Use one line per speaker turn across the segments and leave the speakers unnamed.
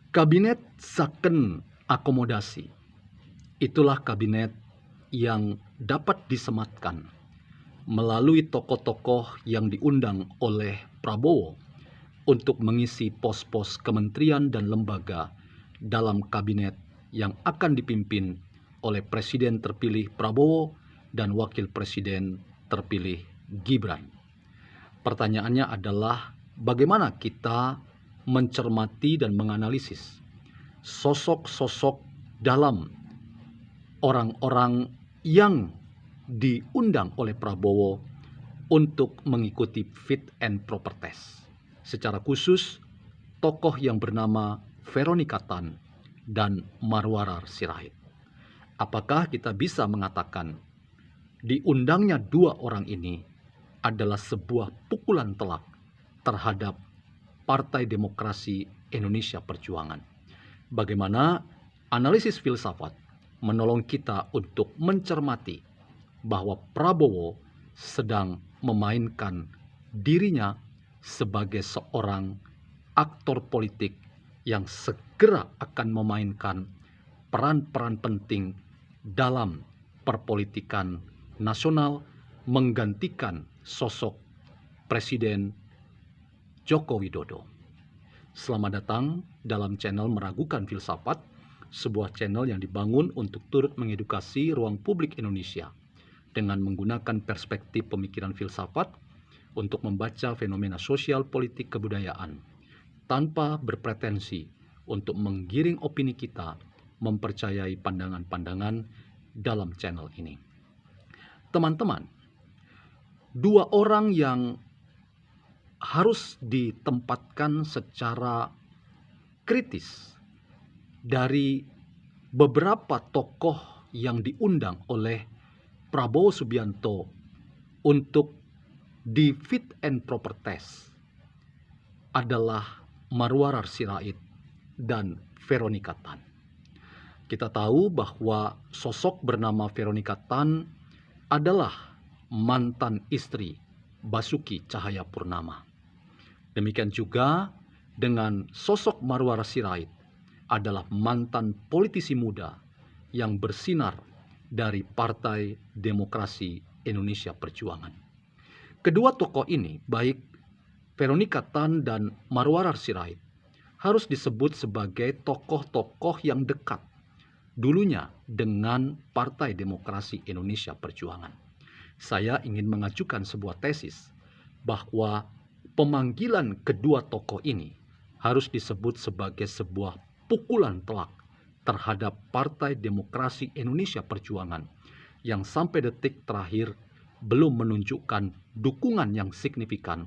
Kabinet Second Akomodasi, itulah kabinet yang dapat disematkan melalui tokoh-tokoh yang diundang oleh Prabowo untuk mengisi pos-pos kementerian dan lembaga dalam kabinet yang akan dipimpin oleh Presiden terpilih Prabowo dan Wakil Presiden terpilih Gibran. Pertanyaannya adalah bagaimana kita mencermati dan menganalisis sosok-sosok dalam orang-orang yang diundang oleh Prabowo untuk mengikuti fit and proper test. Secara khusus, tokoh yang bernama Veronica Tan dan Marwarar Sirait. Apakah kita bisa mengatakan diundangnya dua orang ini adalah sebuah pukulan telak terhadap Partai Demokrasi Indonesia Perjuangan? Bagaimana analisis filsafat menolong kita untuk mencermati bahwa Prabowo sedang memainkan dirinya sebagai seorang aktor politik yang segera akan memainkan peran-peran penting dalam perpolitikan nasional, menggantikan sosok Presiden Joko Widodo. Selamat datang dalam channel Meragukan Filsafat, sebuah channel yang dibangun untuk turut mengedukasi ruang publik Indonesia dengan menggunakan perspektif pemikiran filsafat untuk membaca fenomena sosial, politik, kebudayaan tanpa berpretensi untuk menggiring opini kita mempercayai pandangan-pandangan dalam channel ini. Teman-teman, dua orang yang harus ditempatkan secara kritis dari beberapa tokoh yang diundang oleh Prabowo Subianto untuk di fit and proper test adalah Marwarar Sirait dan Veronica Tan. Kita tahu bahwa sosok bernama Veronica Tan adalah mantan istri Basuki Cahayapurnama. Demikian juga dengan sosok Marwarar Sirait adalah mantan politisi muda yang bersinar dari Partai Demokrasi Indonesia Perjuangan. Kedua tokoh ini, baik Veronica Tan dan Marwarar Sirait, harus disebut sebagai tokoh-tokoh yang dekat dulunya dengan Partai Demokrasi Indonesia Perjuangan. Saya ingin mengajukan sebuah tesis bahwa pemanggilan kedua tokoh ini harus disebut sebagai sebuah pukulan telak terhadap Partai Demokrasi Indonesia Perjuangan yang sampai detik terakhir belum menunjukkan dukungan yang signifikan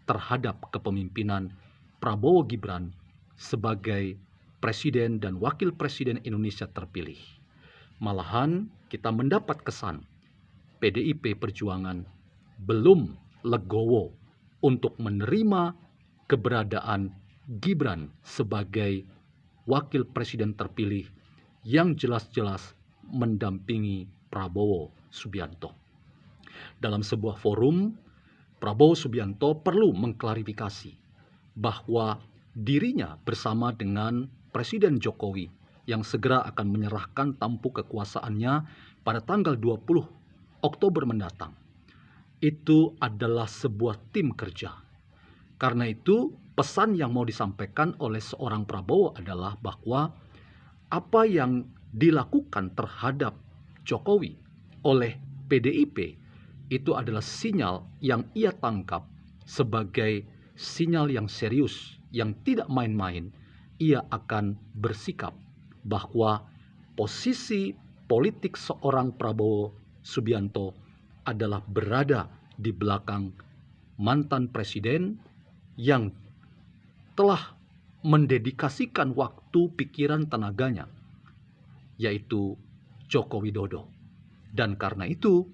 terhadap kepemimpinan Prabowo Gibran sebagai Presiden dan Wakil Presiden Indonesia terpilih. Malahan kita mendapat kesan PDIP Perjuangan belum legowo untuk menerima keberadaan Gibran sebagai Wakil Presiden terpilih yang jelas-jelas mendampingi Prabowo Subianto. Dalam sebuah forum, Prabowo Subianto perlu mengklarifikasi bahwa dirinya bersama dengan Presiden Jokowi yang segera akan menyerahkan tampuk kekuasaannya pada tanggal 20 Oktober mendatang. Itu adalah sebuah tim kerja. Karena itu, pesan yang mau disampaikan oleh seorang Prabowo adalah bahwa apa yang dilakukan terhadap Jokowi oleh PDIP itu adalah sinyal yang ia tangkap sebagai sinyal yang serius, yang tidak main-main. Ia akan bersikap bahwa posisi politik seorang Prabowo Subianto adalah berada di belakang mantan presiden yang telah mendedikasikan waktu, pikiran, tenaganya, yaitu Joko Widodo. Dan karena itu,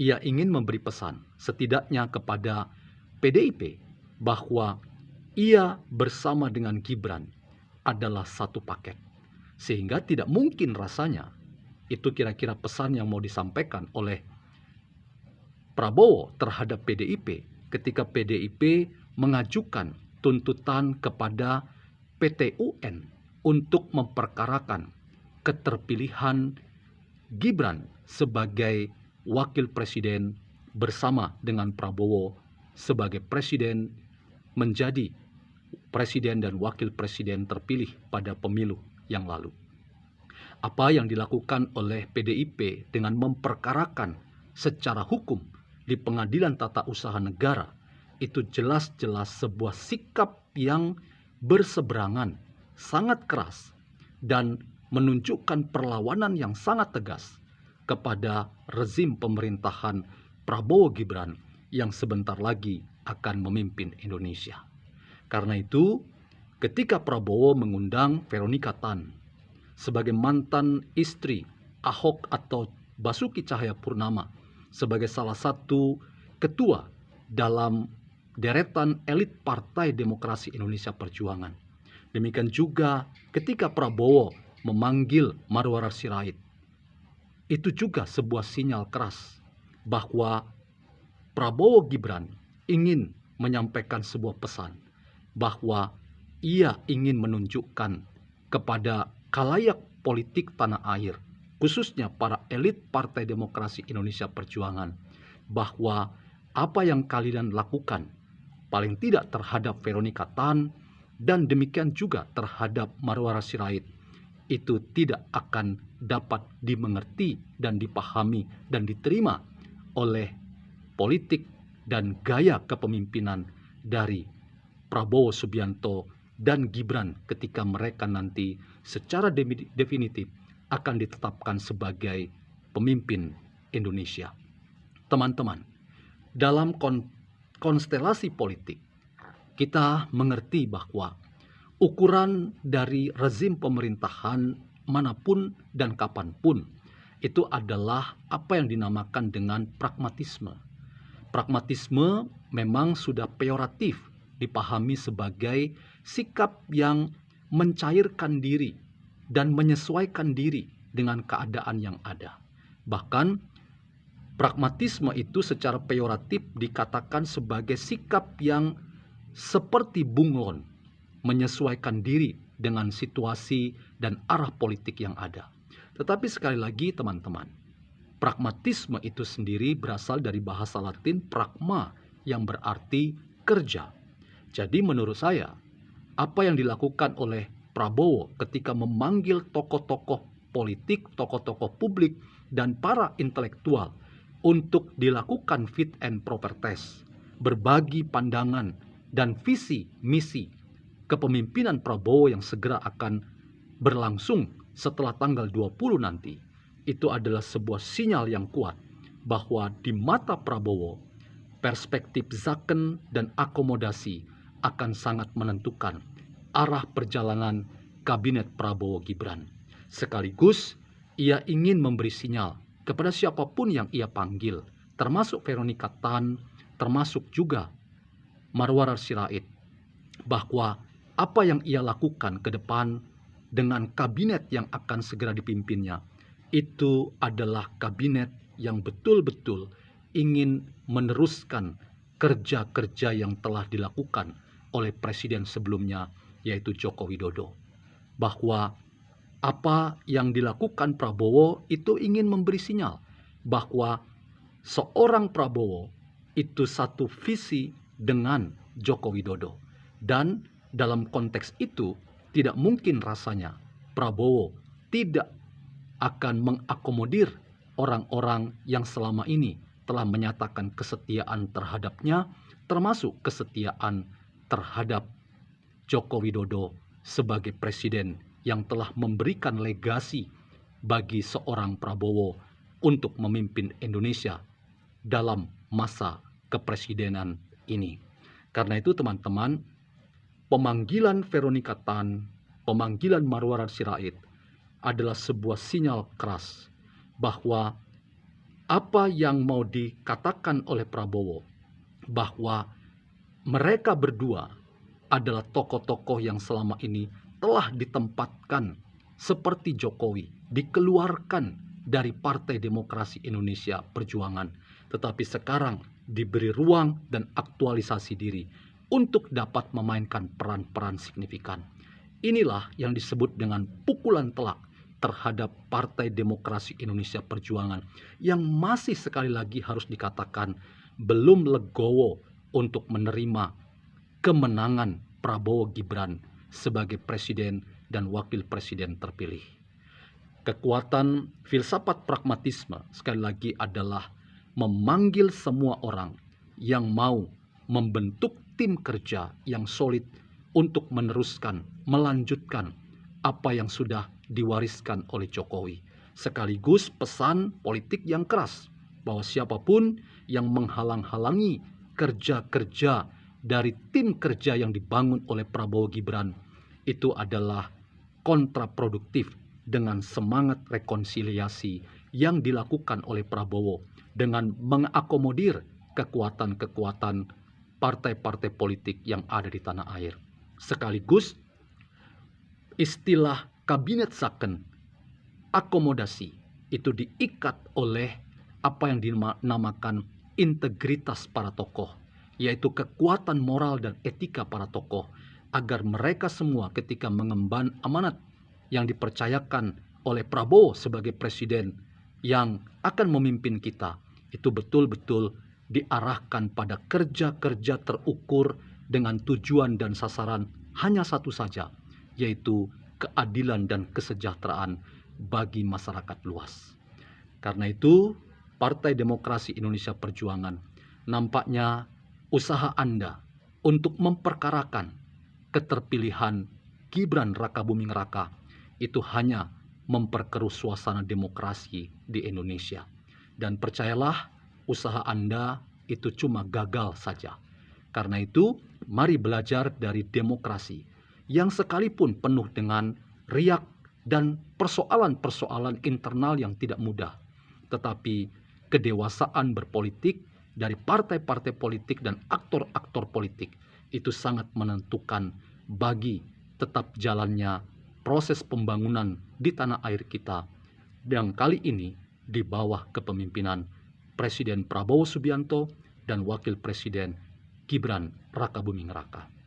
ia ingin memberi pesan setidaknya kepada PDIP bahwa ia bersama dengan Gibran adalah satu paket. Sehingga tidak mungkin rasanya itu kira-kira pesan yang mau disampaikan oleh Prabowo terhadap PDIP ketika PDIP mengajukan tuntutan kepada PT UN untuk memperkarakan keterpilihan Gibran sebagai wakil presiden bersama dengan Prabowo sebagai presiden, menjadi presiden dan wakil presiden terpilih pada pemilu yang lalu. Apa yang dilakukan oleh PDIP dengan memperkarakan secara hukum di Pengadilan Tata Usaha Negara itu jelas-jelas sebuah sikap yang berseberangan, sangat keras, dan menunjukkan perlawanan yang sangat tegas kepada rezim pemerintahan Prabowo Gibran yang sebentar lagi akan memimpin Indonesia. Karena itu, ketika Prabowo mengundang Veronica Tan sebagai mantan istri Ahok atau Basuki Cahayapurnama sebagai salah satu ketua dalam deretan elit Partai Demokrasi Indonesia Perjuangan. Demikian juga ketika Prabowo memanggil Marwarar Sirait, itu juga sebuah sinyal keras bahwa Prabowo Gibran ingin menyampaikan sebuah pesan bahwa ia ingin menunjukkan kepada khalayak politik tanah air, khususnya para elit Partai Demokrasi Indonesia Perjuangan, bahwa apa yang kalian lakukan paling tidak terhadap Veronica Tan dan demikian juga terhadap Marwarar Sirait itu tidak akan dapat dimengerti dan dipahami dan diterima oleh politik dan gaya kepemimpinan dari Prabowo Subianto dan Gibran ketika mereka nanti secara definitif akan ditetapkan sebagai pemimpin Indonesia. Teman-teman, dalam konstelasi politik kita mengerti bahwa ukuran dari rezim pemerintahan manapun dan kapanpun itu adalah apa yang dinamakan dengan pragmatisme. Pragmatisme memang sudah peyoratif dipahami sebagai sikap yang mencairkan diri dan menyesuaikan diri dengan keadaan yang ada. Bahkan pragmatisme itu secara peyoratif dikatakan sebagai sikap yang seperti bunglon, menyesuaikan diri dengan situasi dan arah politik yang ada. Tetapi sekali lagi teman-teman, pragmatisme itu sendiri berasal dari bahasa Latin pragma yang berarti kerja. Jadi menurut saya, apa yang dilakukan oleh Prabowo ketika memanggil tokoh-tokoh politik, tokoh-tokoh publik, dan para intelektual untuk dilakukan fit and proper test, berbagi pandangan dan visi misi kepemimpinan Prabowo yang segera akan berlangsung setelah tanggal 20 nanti, itu adalah sebuah sinyal yang kuat bahwa di mata Prabowo, perspektif zaken dan akomodasi akan sangat menentukan arah perjalanan kabinet Prabowo Gibran. Sekaligus ia ingin memberi sinyal kepada siapapun yang ia panggil, termasuk Veronica Tan, termasuk juga Marwarar Sirait, bahwa apa yang ia lakukan ke depan dengan kabinet yang akan segera dipimpinnya, itu adalah kabinet yang betul-betul ingin meneruskan kerja-kerja yang telah dilakukan oleh presiden sebelumnya, yaitu Joko Widodo. Bahwa apa yang dilakukan Prabowo itu ingin memberi sinyal bahwa seorang Prabowo itu satu visi dengan Joko Widodo. Dan dalam konteks itu tidak mungkin rasanya Prabowo tidak akan mengakomodir orang-orang yang selama ini telah menyatakan kesetiaan terhadapnya, termasuk kesetiaan terhadap Joko Widodo sebagai presiden yang telah memberikan legasi bagi seorang Prabowo untuk memimpin Indonesia dalam masa kepresidenan ini. Karena itu teman-teman, pemanggilan Veronica Tan, pemanggilan Marwarar Sirait adalah sebuah sinyal keras bahwa apa yang mau dikatakan oleh Prabowo, bahwa mereka berdua adalah tokoh-tokoh yang selama ini telah ditempatkan seperti Jokowi, dikeluarkan dari Partai Demokrasi Indonesia Perjuangan, tetapi sekarang diberi ruang dan aktualisasi diri untuk dapat memainkan peran-peran signifikan. Inilah yang disebut dengan pukulan telak terhadap Partai Demokrasi Indonesia Perjuangan yang masih sekali lagi harus dikatakan belum legowo untuk menerima kemenangan Prabowo Gibran sebagai presiden dan wakil presiden terpilih. Kekuatan filsafat pragmatisme sekali lagi adalah memanggil semua orang yang mau membentuk tim kerja yang solid untuk meneruskan, melanjutkan apa yang sudah diwariskan oleh Jokowi. Sekaligus pesan politik yang keras bahwa siapapun yang menghalang-halangi kerja-kerja dari tim kerja yang dibangun oleh Prabowo Gibran itu adalah kontraproduktif dengan semangat rekonsiliasi yang dilakukan oleh Prabowo dengan mengakomodir kekuatan-kekuatan partai-partai politik yang ada di tanah air. Sekaligus istilah kabinet second akomodasi itu diikat oleh apa yang dinamakan integritas para tokoh, yaitu kekuatan moral dan etika para tokoh, agar mereka semua ketika mengemban amanat yang dipercayakan oleh Prabowo sebagai presiden yang akan memimpin kita, itu betul-betul diarahkan pada kerja-kerja terukur dengan tujuan dan sasaran hanya satu saja, yaitu keadilan dan kesejahteraan bagi masyarakat luas. Karena itu, Partai Demokrasi Indonesia Perjuangan nampaknya usaha Anda untuk memperkarakan keterpilihan Gibran Rakabuming Raka itu hanya memperkeruh suasana demokrasi di Indonesia. Dan percayalah, usaha Anda itu cuma gagal saja. Karena itu, mari belajar dari demokrasi yang sekalipun penuh dengan riak dan persoalan-persoalan internal yang tidak mudah. Tetapi kedewasaan berpolitik dari partai-partai politik dan aktor-aktor politik itu sangat menentukan bagi tetap jalannya proses pembangunan di tanah air kita, yang kali ini di bawah kepemimpinan Presiden Prabowo Subianto dan Wakil Presiden Gibran Rakabuming Raka.